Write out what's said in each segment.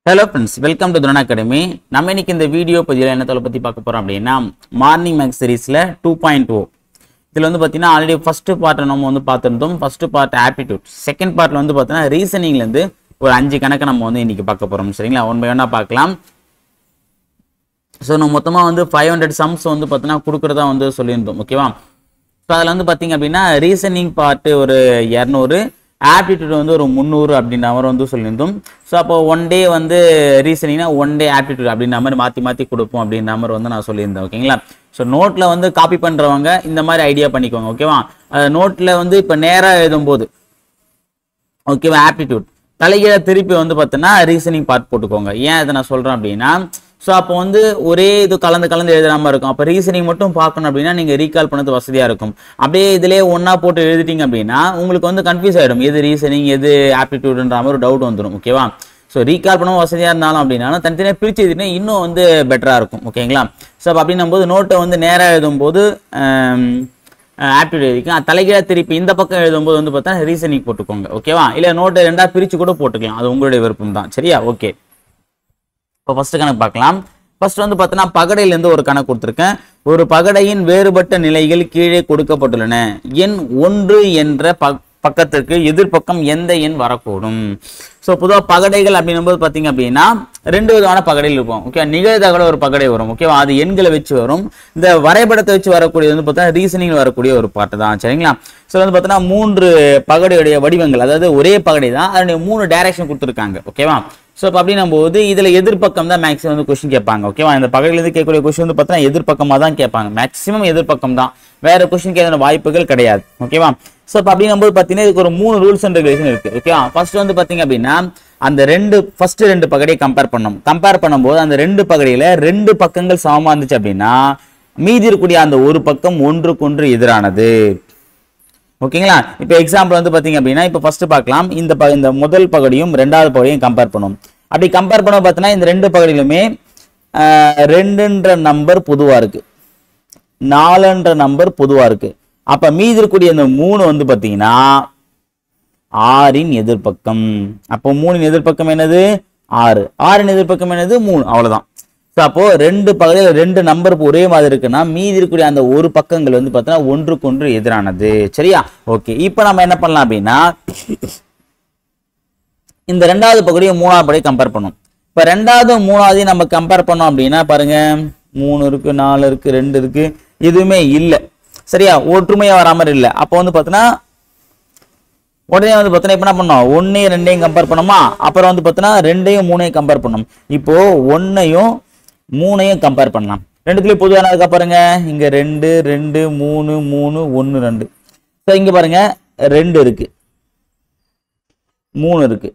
Hello friends, welcome to Dhrona Academy. நம்ம இன்னைக்கு இந்த வீடியோ பதிவுல என்ன தலை பத்தி பார்க்க போறோம் அப்படினா மார்னிங் மேக்ஸ் சீரிஸ்ல 2.0. இதுல வந்து பாத்தீங்கன்னா ஆல்ரெடி ஃபர்ஸ்ட் பார்ட் நம்ம வந்து பார்த்திருந்தோம். First part aptitude. செகண்ட் பார்ட்ல வந்து பாத்தீங்கன்னா ரீசனிங்ல இருந்து ஒரு 5 கணக்கு நம்ம வந்து இன்னைக்கு பார்க்க போறோம். சரிங்களா? ஒன் பை ஒன்னா பார்க்கலாம். சோ நம்ம மொத்தமா வந்து 500 சம்ஸ் வந்து பாத்தீங்கன்னா கொடுக்கறதா வந்து சொல்லியிருந்தோம். ஓகேவா? சோ அதுல வந்து பாத்தீங்க அப்படினா ரீசனிங் பார்ட் ஒரு 200, ஆப்டிட்யூட் வந்து ஒரு 300 அப்படின்ற மாதிரி வந்து சொல்லியிருந்தோம். ஸோ அப்போ ஒன் டே வந்து ரீசனிங்னா ஒன் டே ஆப்டிட்யூட் அப்படின்ற மாதிரி மாற்றி கொடுப்போம் அப்படின்ற மாதிரி வந்து நான் சொல்லியிருந்தேன். ஓகேங்களா? ஸோ நோட்டில் வந்து காப்பி பண்ணுறவங்க இந்த மாதிரி ஐடியா பண்ணிக்கோங்க. ஓகேவா? நோட்டில் வந்து இப்போ நேராக எழுதும்போது ஓகேவா ஆப்டிட்யூட் தலைகீழ திருப்பி வந்து பார்த்தீங்கன்னா ரீசனிங் பார்ட் போட்டுக்கோங்க. ஏன் இதை நான் சொல்கிறேன் அப்படின்னா ஸோ அப்போ வந்து ஒரே இது கலந்து எழுதாமல் இருக்கும். அப்போ ரீசனிங் மட்டும் பார்க்கணும் அப்படின்னா நீங்கள் ரீகால் பண்ணது வசதியாக இருக்கும். அப்படியே இதிலே ஒன்றா போட்டு எழுதிட்டீங்க அப்படின்னா உங்களுக்கு வந்து கன்ஃபியூஸ் ஆகிடும், எது ரீசனிங் எது ஆப்டிடியூடுன்ற மாதிரி ஒரு டவுட் வந்துடும். ஓகேவா? ஸோ ரீகால் பண்ணவும் வசதியாக இருந்தாலும் அப்படின்னாலும் தனித்தனியாக பிரித்து எழுதினா இன்னும் வந்து பெட்டராக இருக்கும். ஓகேங்களா? ஸோ அப்போ அப்படின்னும் போது நோட்டை வந்து நேராக எழுதும்போது ஆப்டிடியூட் எழுதிக்கும், தலைகீழ திருப்பி இந்த பக்கம் எழுதும்போது வந்து பார்த்தா ரீசனிங் போட்டுக்கோங்க. ஓகேவா? இல்லை நோட்டை ரெண்டாக பிரித்து கூட போட்டுக்கலாம், அது உங்களுடைய விருப்பம் தான். சரியா? ஓகே, இப்போ ஃபர்ஸ்ட் கணக்கு பார்க்கலாம். ஃபர்ஸ்ட் வந்து பார்த்தீங்கன்னா பகடையிலேருந்து ஒரு கணக்கு கொடுத்துருக்கேன். ஒரு பகடையின் வேறுபட்ட நிலைகள் கீழே கொடுக்கப்பட்டுள்ளன. எண் 1 என்ற பக்கத்திற்கு எதிர்பக்கம் எந்த எண் வரக்கூடும்? ஸோ பொதுவாக பகடைகள் அப்படின்னும் போது பார்த்தீங்க அப்படின்னா 2 விதமான பகடைகள் இருக்கும். ஓகே, நிகழ்தகவில் ஒரு பகடை வரும். ஓகேவா? அது எண்களை வச்சு வரும். இந்த வரைபடத்தை வச்சு வரக்கூடியது வந்து பார்த்தீங்கன்னா ரீசனிங் வரக்கூடிய ஒரு பாட்டு தான். சரிங்களா? ஸோ வந்து பார்த்தீங்கன்னா 3 பகடையுடைய வடிவங்கள், அதாவது ஒரே பகடை தான், அதனுடைய 3 டைரக்ஷன் கொடுத்துருக்காங்க. ஓகேவா? ஸோ இப்போ அப்படின்னும் போது இதில் எதிர்பக்கம் தான் மேக்ஸிமம் வந்து கொஸ்டின் கேட்பாங்க. ஓகேவா? இந்த பகடையிலேருந்து கேட்கக்கூடிய கொஸ்டின் வந்து பார்த்தீங்கன்னா எதிர்பக்கமாக தான் கேட்பாங்க. மேக்ஸிமம் எதிர்பக்கம் தான், வேற கொஸ்டின் கேட்க வாய்ப்புகள் கிடையாது. ஓகேவா? ஸோ இப்போ அப்படின்னும் போது பார்த்தீங்கன்னா இதுக்கு ஒரு 3 ரூல்ஸ் அண்ட் ரெகுலேஷன் இருக்கு. ஓகேவா? ஃபர்ஸ்ட் வந்து பார்த்தீங்க அப்படின்னா அந்த ஃபர்ஸ்ட் ரெண்டு பகடையை கம்பேர் பண்ணும்போது அந்த 2 பகடையில 2 பக்கங்கள் சமமா இருந்துச்சு அப்படின்னா மீதி இருக்கக்கூடிய அந்த ஒரு பக்கம் ஒன்றுக்கொன்று எதிரானது. ஓகேங்களா? இப்போ எக்ஸாம்பிள் வந்து பார்த்தீங்க அப்படின்னா இப்போ ஃபர்ஸ்ட் பார்க்கலாம். இந்த முதல் பகடியும் 2வது பகடியும் கம்பேர் பண்ணும். அப்படி கம்பேர் பண்ண பார்த்தீங்கன்னா இந்த 2 பகடியிலுமே 2ன்ற நம்பர் பொதுவாக இருக்கு, 4ன்ற நம்பர் பொதுவாக இருக்கு. அப்ப மீதி இருக்கக்கூடிய இந்த 3 வந்து பார்த்தீங்கன்னா 6இன் எதிர்பக்கம். அப்போ 3இன் எதிர்பக்கம் என்னது? 6. 6இன் எதிர்பக்கம் என்னது? 3. அவ்வளவுதான். அப்போ 2 பகுதியில் 2 நம்பர் ஒரே மாதிரி இருக்குன்னா மீதி இருக்கக்கூடிய அந்த ஒரு பக்கங்கள் வந்து பார்த்தீங்கன்னா ஒன்றுக்கொன்று எதிரானது. சரியா? ஓகே, இப்போ நம்ம என்ன பண்ணலாம் அப்படின்னா இந்த 2வது பகுதியை 3வது பகுதியை கம்பேர் பண்ணோம். இப்போ 2வது 3வது நம்ம கம்பேர் பண்ணோம் அப்படின்னா பாருங்க 3 இருக்கு, 4 இருக்கு, 2 இருக்கு, எதுவுமே இல்லை. சரியா? ஒற்றுமையா வர மாதிரி இல்லை. அப்போ வந்து பார்த்தீங்கன்னா உடனே வந்து பார்த்தீங்கன்னா இப்போ என்ன பண்ணோம், 1 2 கம்பேர் பண்ணோமா, அப்புறம் வந்து பார்த்தீங்கன்னா 2 3 கம்பேர் பண்ணோம். இப்போ 1 3 கம்பேர் பண்ணலாம். ரெண்டுத்துலயும் பொதுவான இருக்கா பாருங்க, இங்க 2 2 3 3 1 2. ஸோ இங்க பாருங்க 2 இருக்கு, 3 இருக்கு,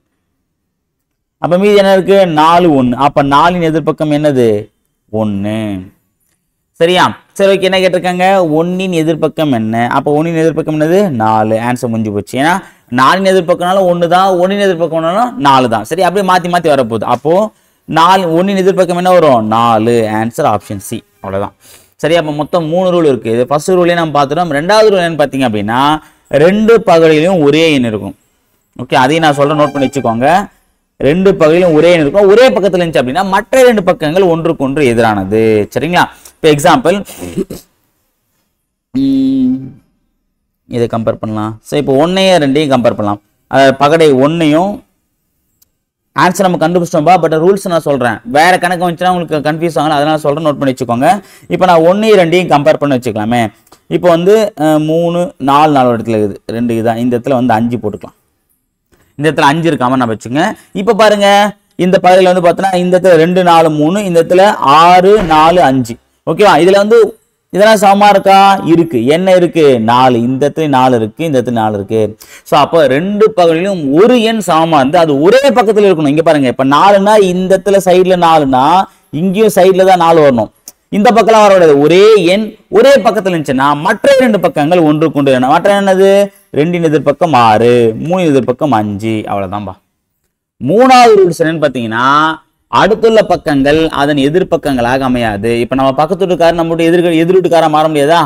அப்ப மீதி என்ன இருக்கு? 4 1. அப்ப 4இன் எதிர்பக்கம் என்னது? 1. சரியா? சரி, ஓகே, என்ன கேட்டிருக்காங்க? 1இன் எதிர்பக்கம் என்ன? அப்போ 1இன் எதிர்பக்கம் என்னது? 4. ஆன்சர் முடிஞ்சு போச்சு. ஏன்னா 4இன் எதிர்பக்கம்னாலும் 1 தான், 1இன் எதிர்பக்கம்னாலும் 4 தான். சரி, அப்படியே மாத்தி வரப்போகுது. அப்போ 1இன் எதிர்பக்கம் என்ன வரும்? 4. Answer option C. அவ்வளவுதான். சரி, அப்போ மொத்தம் 3 ரூல் இருக்கு. இது ஃபர்ஸ்ட் ரூலே நம்ம பார்த்துட்டோம். 2வது ரூல் என்னன்னு பார்த்தீங்க அப்படின்னா 2 பகுதியிலும் ஒரே எண் இருக்கும். ஓகே, அதையும் நான் சொல்றேன், நோட் பண்ணி வச்சுக்கோங்க. 2 பகுதியிலும் ஒரே எண் இருக்கும். ஒரே பக்கத்தில் இருந்துச்சு அப்படின்னா மற்ற 2 பக்கங்கள் ஒன்றுக்கொன்று எதிரானது. சரிங்களா? இப்போ எக்ஸாம்பிள் இதை கம்பேர் பண்ணலாம். ஸோ இப்போ 1 2 கம்பேர் பண்ணலாம். பகடை 1 ஆன்சர் நம்ம கண்டுபிடிச்சிட்டோம்பா. பட் ரூல்ஸ் நான் சொல்றேன், வேற கணக்கு வந்துச்சுன்னா உங்களுக்கு கன்ஃபியூஸ் ஆகலாம், அதனால சொல்றேன், நோட் பண்ணி வச்சுக்கோங்க. இப்போ நான் 1 2 கம்பேர் பண்ணி வச்சுக்கலாமே. இப்போ வந்து 3 4 இடத்துல இருக்குது, 2 தான். இந்த இடத்துல வந்து 5 போட்டுக்கலாம். இந்த இடத்துல 5 இருக்காம நான் வச்சுங்க. இப்போ பாருங்க இந்த பகுதியில் வந்து பார்த்தீங்கன்னா இந்த இடத்துல 2 4 3, இந்த இடத்துல 6 4 5. ஓகேவா? இதுல வந்து இதெல்லாம் சமமா இருக்கா? இருக்கு. என்ன இருக்கு? 4. இந்த இடத்துல 4 இருக்கு, இந்த இடத்துல 4 இருக்கு. ஸோ அப்போ 2 பகுதியிலும் ஒரு எண் சமமா இருந்து அது ஒரே பக்கத்தில் இருக்கணும். இங்க பாருங்க, இப்ப 4னா இந்த இடத்துல சைட்ல 4னா இங்கேயும் சைட்ல தான் 4 வரணும். இந்த பக்கம் வரக்கூடாது. ஒரே எண் ஒரே பக்கத்தில் இருந்துச்சுன்னா மற்ற 2 பக்கங்கள் ஒன்றுக்கொண்டு. மற்ற என்னது? 2இன் எதிர்பக்கம் 6, 3இன் எதிர்பக்கம் 5. அவ்வளவுதான்பா. 3வது ரூல்ஸ் என்னன்னு பாத்தீங்கன்னா அடுத்துள்ள பக்கங்கள் அதன் எதிர்பக்கங்களாக அமையாது. இப்ப நம்ம பக்கத்து வீட்டுக்காரர் நம்மளுடைய எதிர் வீட்டுக்காரா மாற முடியாதா?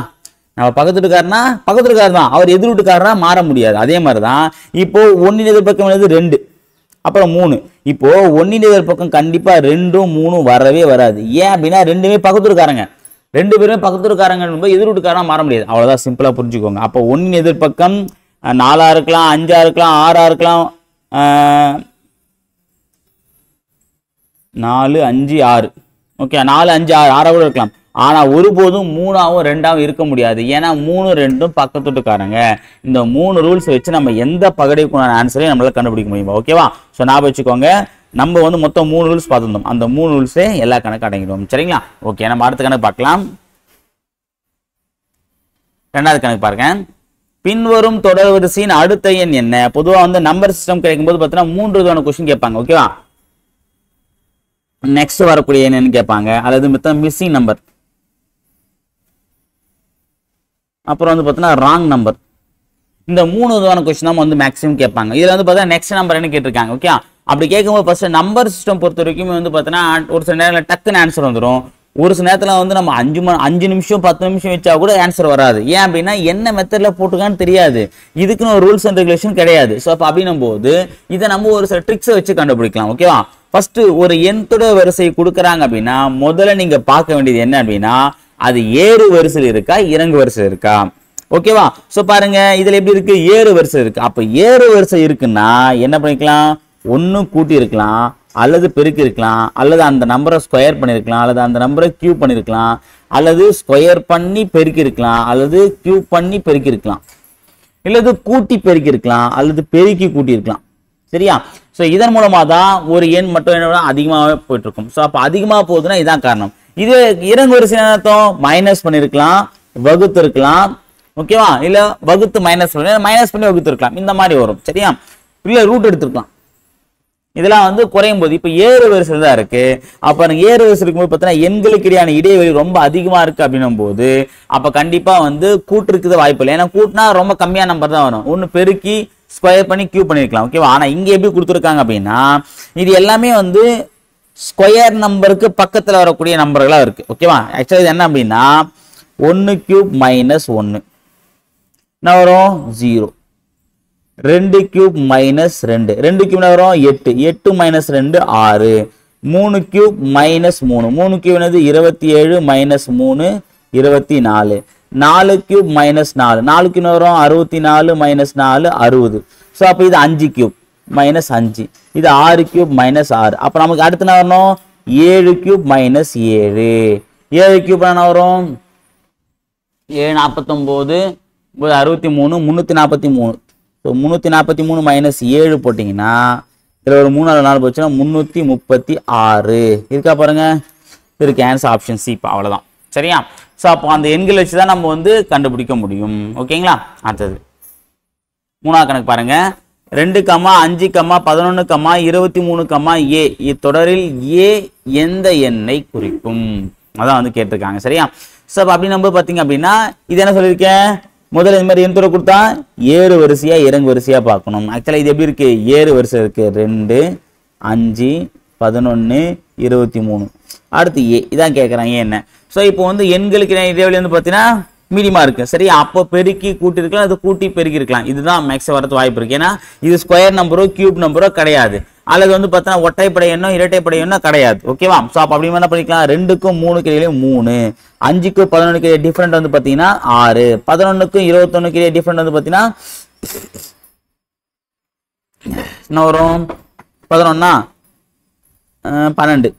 நம்ம பக்கத்து வீட்டுக்காரனா பக்கத்து வீட்டுக்காரர் தான், அவர் எதிர் வீட்டுக்காரரா மாற முடியாது. அதே மாதிரிதான் இப்போ 1இன் எதிர்பக்கம் என்னது? 2. அப்புறம் 3. இப்போ ஒன்னின் எதிர்பக்கம் கண்டிப்பா 2 3 வரவே வராது. ஏன் அப்படின்னா ரெண்டுமே பக்கத்துக்காரங்க, ரெண்டு பேருமே பக்கத்துக்காரங்க எதிர்விட்டுக்காரனா மாற முடியாது. அவ்வளவுதான், சிம்பிளா புரிஞ்சுக்கோங்க. அப்போ ஒன்னின் எதிர்பக்கம் 4 இருக்கலாம், 5 இருக்கலாம், 6 இருக்கலாம், 4 5 6. ஓகே, 4 5 6 6 கூட இருக்கலாம். ஆனா ஒருபோதும் 3ஆவும் 2ஆவும் இருக்க முடியாது. ஏன்னா 3 2ம் பக்கத்துட்டுக்காரங்க. இந்த 3 ரூல்ஸ் வச்சு நம்ம எந்த பகடைக்குண்டான ஆன்சரையும் நம்மளால கண்டுபிடிக்க முடியுமா? ஓகேவா? ஸோ ஞாபகம் வச்சுக்கோங்க, நம்ம வந்து மொத்தம் 3 ரூல்ஸ் பார்த்துருந்தோம். அந்த 3 ரூல்ஸே எல்லா கணக்கு அடங்கிடும். சரிங்களா? ஓகே, நம்ம அடுத்த கணக்கு பார்க்கலாம். 2வது கணக்கு பாருங்க. பின்வரும் தொடர் வரிசையின் அடுத்த எண் என்ன? பொதுவாக வந்து நம்பர் சிஸ்டம் கிடைக்கும்போது பார்த்தீங்கன்னா 3 விதமான கொஸ்டின் கேட்பாங்க. ஓகேவா? நெக்ஸ்ட் வரக்கூடிய என்னன்னு கேட்பாங்க, அல்லது மிஸ்ஸிங் நம்பர், அப்புறம் வந்து பார்த்தீங்கன்னா ராங் நம்பர். இந்த 3 விதமான கொஸ்டின் தான் வந்து மேக்ஸிமம் கேட்பாங்க. இதுல வந்து பார்த்தீங்கன்னா நெக்ஸ்ட் நம்பர் என்ன கேட்டிருக்காங்க. ஓகே, அப்படி கேட்கும்போது ஃபர்ஸ்ட் நம்பர் சிஸ்டம் பொறுத்த வரைக்கும் வந்து பார்த்தீங்கன்னா ஒரு சில நேரத்தில் டக்குன்னு ஆன்சர் வந்துடும். ஒரு சில நேரத்தில் வந்து நம்ம 5 நிமிஷம் 10 நிமிஷம் வச்சா கூட ஆன்சர் வராது. ஏன் அப்படின்னா என்ன மெத்தடில் போட்டுக்கான்னு தெரியாது, இதுக்குன்னு ஒரு ரூல்ஸ் அண்ட் ரெகுலேஷன் கிடையாது. ஸோ அப்போ அப்படின்னும் போது இதை நம்ம ஒரு சில ட்ரிக்ஸை வச்சு கண்டுபிடிக்கலாம். ஓகேவா? ஃபர்ஸ்ட் ஒரு எண்தொட வரிசை கொடுக்குறாங்க அப்படின்னா முதல்ல நீங்க பார்க்க வேண்டியது என்ன அப்படின்னா அது ஏறு வரிசையில் இருக்கா இறங்கு வரிசையில் இருக்கா. ஓகேவா? ஸோ பாருங்க, இதுல எப்படி இருக்கு, ஏறு வரிசை இருக்கு. அப்ப ஏறு வரிசை இருக்குன்னா என்ன பண்ணிக்கலாம், ஒன்னு கூட்டி இருக்கலாம், அல்லது பெருக்கி இருக்கலாம், அல்லது அந்த நம்பரை ஸ்கொயர் பண்ணிருக்கலாம், அல்லது அந்த நம்பரை கியூப் பண்ணிருக்கலாம், அல்லது ஸ்கொயர் பண்ணி பெருக்கி இருக்கலாம், அல்லது கியூப் பண்ணி பெருக்கி இருக்கலாம், இல்லது கூட்டி பெருக்கி இருக்கலாம், அல்லது பெருக்கி கூட்டி இருக்கலாம். சரியா? ஸோ இதன் மூலமா தான் ஒரு எண் மட்டும் என்ன அதிகமாகவே போயிட்டு இருக்கும். ஸோ அப்போ அதிகமாக போகுதுன்னா இதான் காரணம். இது இறங்கு வரிசை அர்த்தம் மைனஸ் பண்ணிருக்கலாம், வகுத்து இருக்கலாம். ஓகேவா? இல்ல வகுத்து மைனஸ் பண்ணி வகுத்து இருக்கலாம், இந்த மாதிரி வரும். சரியா? இல்ல ரூட் எடுத்துருக்கலாம். இதெல்லாம் வந்து குறையும் போது இப்ப ஏறு வரிசை தான் இருக்கு. அப்ப ஏறு வரிசை இருக்கும்போது பார்த்தீங்கன்னா எண்களுக்கு இடையான இடைவெளி ரொம்ப அதிகமா இருக்கு அப்படின்னும் போது அப்ப கண்டிப்பா வந்து கூட்டு இருக்குது வாய்ப்பு இல்லை. ஏன்னா கூட்டினா ரொம்ப கம்மியான நம்பர் தான் வரும். ஒன்னு பெருக்கி ஸ்கொயர் பண்ணி கியூப் பண்ணிருக்கலாம். ஓகேவா? ஆனா இங்க எப்படி கொடுத்துருக்காங்க அப்படின்னா இது எல்லாமே வந்து ஸ்கொயர் நம்பருக்கு பக்கத்துல வரக்கூடிய நம்பர்களா இருக்கு. ஓகேவா? ஆக்சுவலி இது என்ன அப்படின்னா 1 கியூப் மைனஸ் 1 என்ன வரும் 0, 2 கியூப் மைனஸ் 2, 2 கியூப் வரும் 8, 8 மைனஸ் 2 6, 3 கியூப் மைனஸ் 3, 3 கியூப் என்னது 27 மைனஸ் 3 24, 4 கியூப் மைனஸ் 4, 4 கியூப் வரும் 64 மைனஸ் 4 60. ஸோ அப்போ இது 5 கியூப் மைனஸ் 5, இது 6 கியூப் மைனஸ் 6. அப்போ நமக்கு அடுத்து என்ன வரணும் 7 கியூப் மைனஸ் 7, 7 கியூப் என்ன வரும் 7 49 63 343. ஸோ 343 மைனஸ் 7 போட்டிங்கன்னா இதில் ஒரு 3 4 போச்சுன்னா 336 இருக்கா பாருங்க. இருக்கு ஆன்சர் ஆப்ஷன் சி. இப்போ அவ்வளோதான். சரியா? ஸோ அப்போ அந்த எண்கள் வச்சு தான் நம்ம வந்து கண்டுபிடிக்க முடியும். ஓகேங்களா? அடுத்தது 3வது கணக்கு பாருங்க. 2, 5, 11, 23, ஏ இத்தொடரில் ஏ எந்த எண்ணை குறிக்கும்? அதான் வந்து கேட்டிருக்காங்க. சரியா? ஸோ அப்போ அப்படி நம்ம பார்த்தீங்க அப்படின்னா இது என்ன சொல்லியிருக்கேன், முதல்ல இந்த மாதிரி எண்தொடர் கொடுத்தா ஏறு வரிசையா இறங்கு வரிசையா பார்க்கணும். ஆக்சுவலா இது எப்படி இருக்கு, ஏறு வரிசை இருக்கு 2 5 11 23. அடுத்து ஏ இதான் கேட்குறாங்க என்ன. ஸோ இப்போ வந்து எண்களுக்கு இடைவெளி வந்து பார்த்தீங்கன்னா மீடியமா இருக்கு. சரி, அப்போ பெருக்கி கூட்டி இருக்கலாம், அது கூட்டி பெருக்கி இருக்கலாம். இதுதான் மேக்ஸ் வரது வாய்ப்பு இருக்கு. ஏன்னா இது ஸ்கொயர் நம்பரோ கியூப் நம்பரோ கிடையாது, அல்லது வந்து பார்த்தீங்கன்னா ஒற்றைப்படை எண்ணோ இரட்டைப்படை எண்ணோ கிடையாது. ஓகேவா? ஸோ அப்போ அப்படி என்ன பண்ணிக்கலாம், 2க்கும் 3க்கு இடையிலே 3, 5க்கும் 11க்கு டிஃபரெண்ட் வந்து பார்த்தீங்கன்னா 6, 11க்கும் 21க்கு இடையே டிஃபரெண்ட் வந்து பார்த்தீங்கன்னா என்ன வரும் 11 12.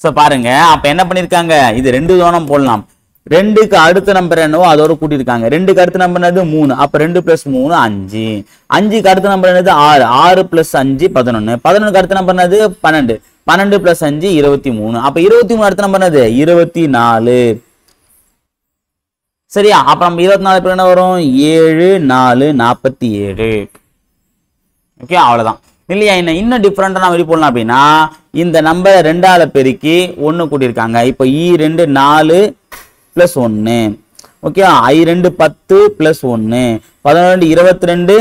ஸோ பாருங்க, அப்ப என்ன பண்ணிருக்காங்க, இது 2 தோணம் போடலாம். 2க்கு அடுத்த நம்பர் என்னவோ அதோட கூட்டியிருக்காங்க. 2க்கு அடுத்த நம்பர் என்னது 3, அப்ப 2 + 3 5. 5க்கு அடுத்த நம்பர் என்னது 6, 6 + 5 11. 11க்கு அடுத்த நம்பர் என்னது 12, 12 + 5 23. அப்ப 23 அடுத்த நம்பர் என்னது 24. சரியா? அப்ப நம்ம 24 பேர் என்ன வரும் 7 4 47. ஓகே, அவ்வளவுதான். இல்லையா? இன்னும் டிஃபரெண்டா நான் வெளியே போடலாம் அப்படின்னா இந்த நம்பரை 2ஆல பெருக்கி 1 கூட்டியிருக்காங்க. இப்போ E2 4 + 1. ஓகே, I2 10 + 1, 11 22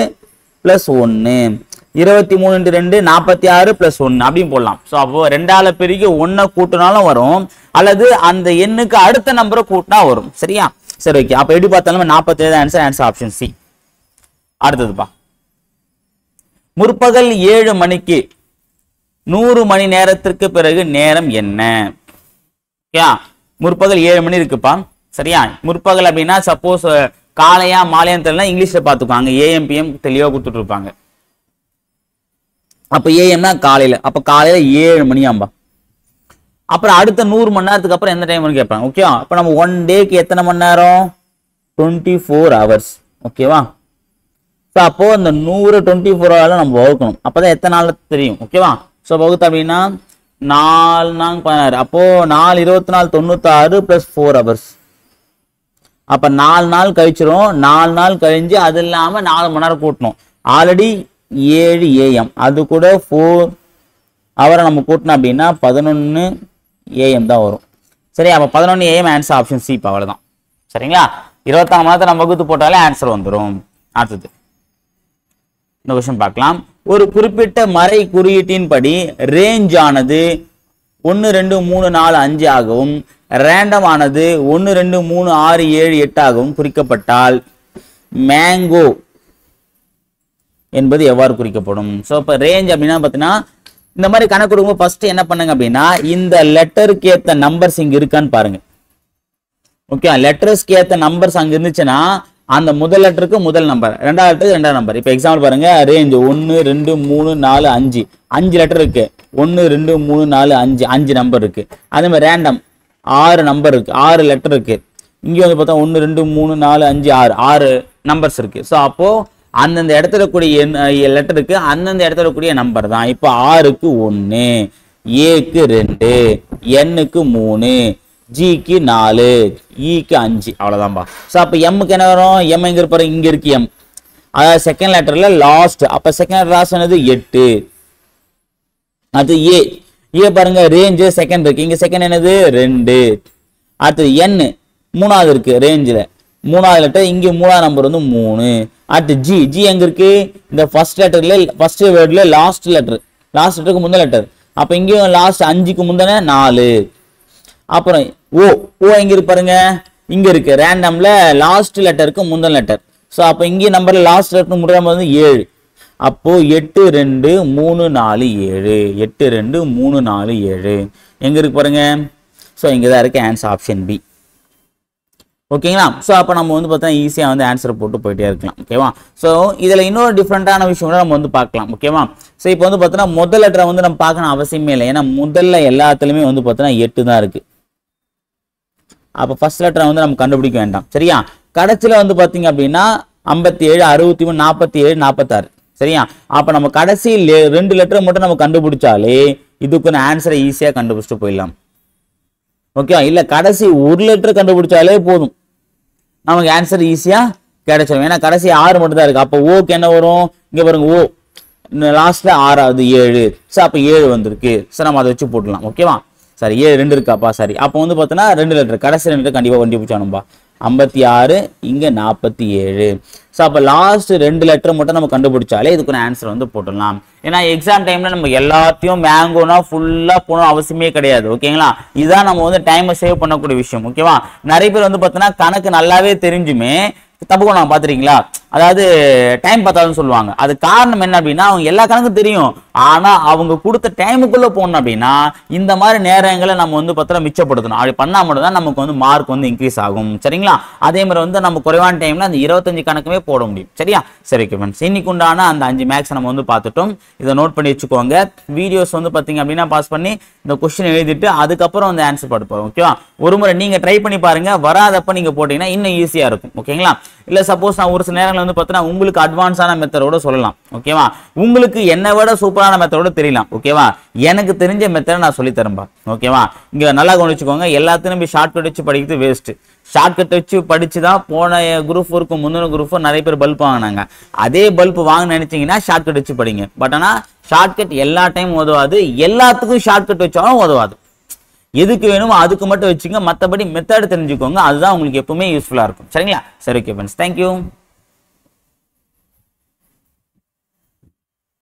+ 1, 23 2 46 + 1 அப்படின்னு போடலாம். ஸோ அப்போ 2ஆல பெருக்கி 1 கூட்டினாலும் வரும், அல்லது அந்த எண்ணுக்கு அடுத்த நம்பரை கூட்டினா வரும். சரியா? சரி, ஓகே. அப்போ எப்படி பார்த்தாலும் 47 ஆன்சர் ஆப்ஷன் சி. அடுத்ததுப்பா முற்பகல் 7 மணிக்கு 100 மணி நேரத்திற்கு பிறகு நேரம் என்ன? முற்பகல் 7 மணி இருக்குப்பா. சரியா? முற்பகல் அப்படின்னா சப்போஸ் காலையா மாலையான்னு தெரியல, இங்கிலீஷ்ல பாத்துக்குவாங்க. AM PM தெளிவா கொடுத்துட்டு இருப்பாங்க. அப்ப ஏஎம்னா காலையில, அப்ப காலையில 7 மணியாம்பா. அப்புறம் அடுத்த 100 மணி நேரத்துக்கு அப்புறம் எந்த டைம் கேட்பாங்க. ஓகேவா? அப்ப நம்ம 1 டேக்கு எத்தனை மணி நேரம்? 24 ஹவர்ஸ். ஓகேவா? அப்போ அந்த 100 24 ஹவர்ல நம்ம வகுக்கணும். அப்பதான் எத்தனை நாள் தெரியும். ஓகேவா? ஸோ வகுத்து அப்படின்னா 4 நாள் 16. அப்போ 4 24 96 பிளஸ் 4 ஹவர்ஸ். அப்ப 4 நாள் கழிச்சிரும். 4 நாள் கழிஞ்சு அது இல்லாம 4 மணி நேரம் கூட்டணும். ஆல்ரெடி 7 AM, அது கூட 4 ஹவரை நம்ம கூட்டணும் அப்படின்னா 11 AM தான் வரும். சரி, அப்ப 11 AM ஆன்சர் ஆப்ஷன் சி. அவ்வளவுதான். சரிங்களா? 24 மணி நேரத்தை நம்ம வகுத்து போட்டாலே ஆன்சர் வந்துடும். அடுத்தது இந்த கொஸ்டின் பார்க்கலாம். ஒரு குறிப்பிட்ட மறை குறியீட்டின்படி ரேஞ்ச் ஆனது 1 2 3 4 5 ஆகவும் ரேண்டம் ஆனது 1 2 3 6 7 8 ஆகவும் குறிக்கப்பட்டால் மேங்கோ என்பது எவ்வாறு குறிக்கப்படும்? ஸோ இப்போ ரேஞ்ச் அப்படின்னா பார்த்தீங்கன்னா இந்த மாதிரி கணக்கு கொடுக்கும்போது ஃபர்ஸ்ட் என்ன பண்ணுங்க அப்படின்னா இந்த லெட்டருக்கு ஏற்ற நம்பர்ஸ் இங்க இருக்கான்னு பாருங்க. ஓகே, லெட்டர்ஸ்க்கு ஏற்ற நம்பர்ஸ் அங்க இருந்துச்சுன்னா அந்த முதல் லெட்டருக்கு முதல் நம்பர், ரெண்டாவது லெட்டருக்கு ரெண்டாவது நம்பர். இப்போ எக்ஸாம்பிள் பாருங்க, ரேஞ்ச் 1 2 3 4 5 5 லெட்டர் இருக்கு. 1 2 3 4 5 5 நம்பர் இருக்கு. அதே மாதிரி ரேண்டம் 6 நம்பர் இருக்கு, 6 லெட்டர் இருக்கு. இங்கே வந்து பார்த்தா 1 2 3 4 5 6 நம்பர்ஸ் இருக்கு. ஸோ அப்போ அந்தந்த இடத்துல கூடிய லெட்டருக்கு அந்தந்த இடத்துல கூடிய நம்பர் தான். இப்போ 6க்கு 1, ஏக்கு 2, Nக்கு 3, ஜிக்கு 4, ஈக்கு 5. அவ்வளவுதான்பா. ஸோ அப்போ எம்முக்கு என்ன வரும்? எம் எங்க இருப்பாரு? இங்க இருக்கு எம். அதாவது செகண்ட் லெட்டர்ல லாஸ்ட். அப்ப செகண்ட் லெட்டர் லாஸ்ட் என்னது? 8. அது ஏ. ஏ பாருங்க, ரேஞ்ச் செகண்ட் இருக்கு. இங்க செகண்ட் என்னது? 2. அடுத்தது என் மூணாவது இருக்கு ரேஞ்சில், மூணாவது லெட்டர். இங்க மூணாவது நம்பர் வந்து 3. அடுத்து ஜி. ஜி எங்க இருக்கு? இந்த ஃபர்ஸ்ட் லெட்டர்ல ஃபர்ஸ்ட் வேர்ட்ல லாஸ்ட் லெட்டர், லாஸ்ட் லெட்டருக்கு முந்தின லெட்டர். அப்ப இங்கேயும் லாஸ்ட் 5க்கு முந்தின 4. அப்புறம் ஓ. ஓ எங்க இருக்கு பாருங்க? இங்க இருக்கு ரேண்டம்ல லாஸ்ட் லெட்டருக்கு முந்தின லெட்டர். ஸோ அப்போ இங்கே நம்பர்ல லாஸ்ட் லெட்டர் முடியாம வந்து 7. அப்போ 8 2 3 4 7. 8 2 3 4 7 எங்க இருக்கு பாருங்க? ஸோ இங்கதான் இருக்கு ஆன்சர் ஆப்ஷன் பி. ஓகேங்களா? ஸோ அப்போ நம்ம வந்து பார்த்தா ஈஸியாக வந்து ஆன்சர் போட்டு போயிட்டே இருக்கலாம். ஓகேவா? ஸோ இதில் இன்னொரு டிஃப்ரெண்டான விஷயம் கூட நம்ம வந்து பார்க்கலாம். ஓகேவா? ஸோ இப்போ வந்து பார்த்தோன்னா முதல் லெட்டரை வந்து நம்ம பார்க்கணும் அவசியமே இல்லை. ஏன்னா முதல்ல எல்லாத்துலேயுமே வந்து பார்த்தோன்னா 8 தான் இருக்கு. அப்போ ஃபர்ஸ்ட் லெட்டரை வந்து நம்ம கண்டுபிடிக்க வேண்டாம். சரியா? கடைசியில் வந்து பார்த்தீங்க அப்படின்னா 57 63 47 46. சரியா? அப்போ நம்ம கடைசி 2 லெட்டரை மட்டும் நம்ம கண்டுபிடிச்சாலே இதுக்கு ஆன்சரை ஈஸியாக கண்டுபிடிச்சிட்டு போயிடலாம். ஓகே, இல்லை கடைசி ஒரு லெட்டர் கண்டுபிடிச்சாலே போதும், நமக்கு ஆன்சர் ஈஸியா கிடைச்சிடும். ஏன்னா கடைசி 6 மட்டும் தான் இருக்கு. அப்போ ஓக்கு என்ன வரும்? இங்க பாருங்க, ஓ லாஸ்ட்ல 6வது 7. ஸோ அப்போ 7 வந்திருக்கு. ஸோ நம்ம அதை வச்சு போட்டுடலாம். ஓகேவா? சரி, 7 2 இருக்காப்பா. சரி, அப்போ வந்து பார்த்தோன்னா 2 லெட்டர், கடைசி 2 லெட்டர் கண்டிப்பாக வண்டி பிடிச்சானும்பா. 56 இங்க 47. ஸோ அப்போ லாஸ்ட் 2 லெட்டர் மட்டும் நம்ம கண்டுபிடிச்சாலே இதுக்கு ஆன்சர் வந்து போட்டுடலாம். ஏன்னா எக்ஸாம் டைம்ல நம்ம எல்லாத்தையும் மேங்கோனா ஃபுல்லா போகணும் அவசியமே கிடையாது. ஓகேங்களா? இதுதான் நம்ம வந்து டைமை சேவ் பண்ணக்கூடிய விஷயம். ஓகேவா? நிறைய பேர் வந்து பார்த்தோன்னா கணக்கு நல்லாவே தெரிஞ்சுமே தப்பு பண்ணாங்க. பாத்துறீங்களா? அதாவது டைம் பார்த்தாலும் சொல்லுவாங்க. அது காரணம் என்ன அப்படின்னா அவங்க எல்லா கணக்கும் தெரியும், ஆனா அவங்க கொடுத்த டைமுக்குள்ள போகணும் அப்படின்னா இந்த மாதிரி நேரங்களை நம்ம வந்து பார்த்தா மிச்சப்படுத்தணும். அப்படி பண்ணா மட்டும் தான் நமக்கு வந்து மார்க் வந்து இன்க்ரீஸ் ஆகும். சரிங்களா? அதே மாதிரி வந்து நம்ம குறைவான டைம்ல அந்த 25 கணக்குமே போட முடியும். சரியா? சரி, ஓகே ஃப்ரெண்ட்ஸ், இன்னைக்கு உண்டான அந்த 5 மேக்ஸ் நம்ம வந்து பார்த்துட்டோம். இதை நோட் பண்ணி வச்சுக்கோங்க. வீடியோஸ் வந்து பார்த்தீங்க அப்படின்னா பாஸ் பண்ணி இந்த கொஸ்டின் எழுதிட்டு அதுக்கப்புறம் வந்து ஆன்சர் பார்த்து போறோம். ஓகேவா? ஒரு முறை நீங்க ட்ரை பண்ணி பாருங்க. வராதப்ப நீங்க போட்டீங்கன்னா இன்னும் ஈஸியா இருக்கும். ஓகேங்களா? இல்ல சப்போஸ் நான் ஒரு சில நேரங்கள் வந்து பார்த்தீங்கன்னா உங்களுக்கு அட்வான்ஸான மெத்தடோட சொல்லலாம். ஓகேவா? உங்களுக்கு என்னை விட சூப்பரான மெத்தடோட தெரியலாம். ஓகேவா? எனக்கு தெரிஞ்ச மெத்தடை நான் சொல்லி தரேன்பா. ஓகேவா? இங்க நல்லா கவனிச்சுக்கோங்க. எல்லாத்தையும் போய் ஷார்ட் கட் வச்சு படிக்கிறது வேஸ்ட். ஷார்ட் கட் வச்சு படிச்சுதான் போன குரூப் 4க்கு முந்தின குரூப் 4 நிறைய பேர் பல்ப் வாங்கினாங்க. அதே பல்ப் வாங்க நினைச்சீங்கன்னா ஷார்ட் கட் வச்சு படிங்க. பட் ஆனா ஷார்ட் கட் எல்லா டைம் உதவாது, எல்லாத்துக்கும் ஷார்ட் கட் வச்சாலும் உதவாது. எதுக்கு வேணுமோ அதுக்கு மட்டும் வச்சுங்க. மற்றபடி மெத்தட் தெரிஞ்சுக்கோங்க. அதுதான் உங்களுக்கு எப்பவுமே யூஸ்ஃபுல்லா இருக்கும். சரிங்களா? சரி, ஓகே ஃப்ரெண்ட்ஸ், தேங்க்யூ.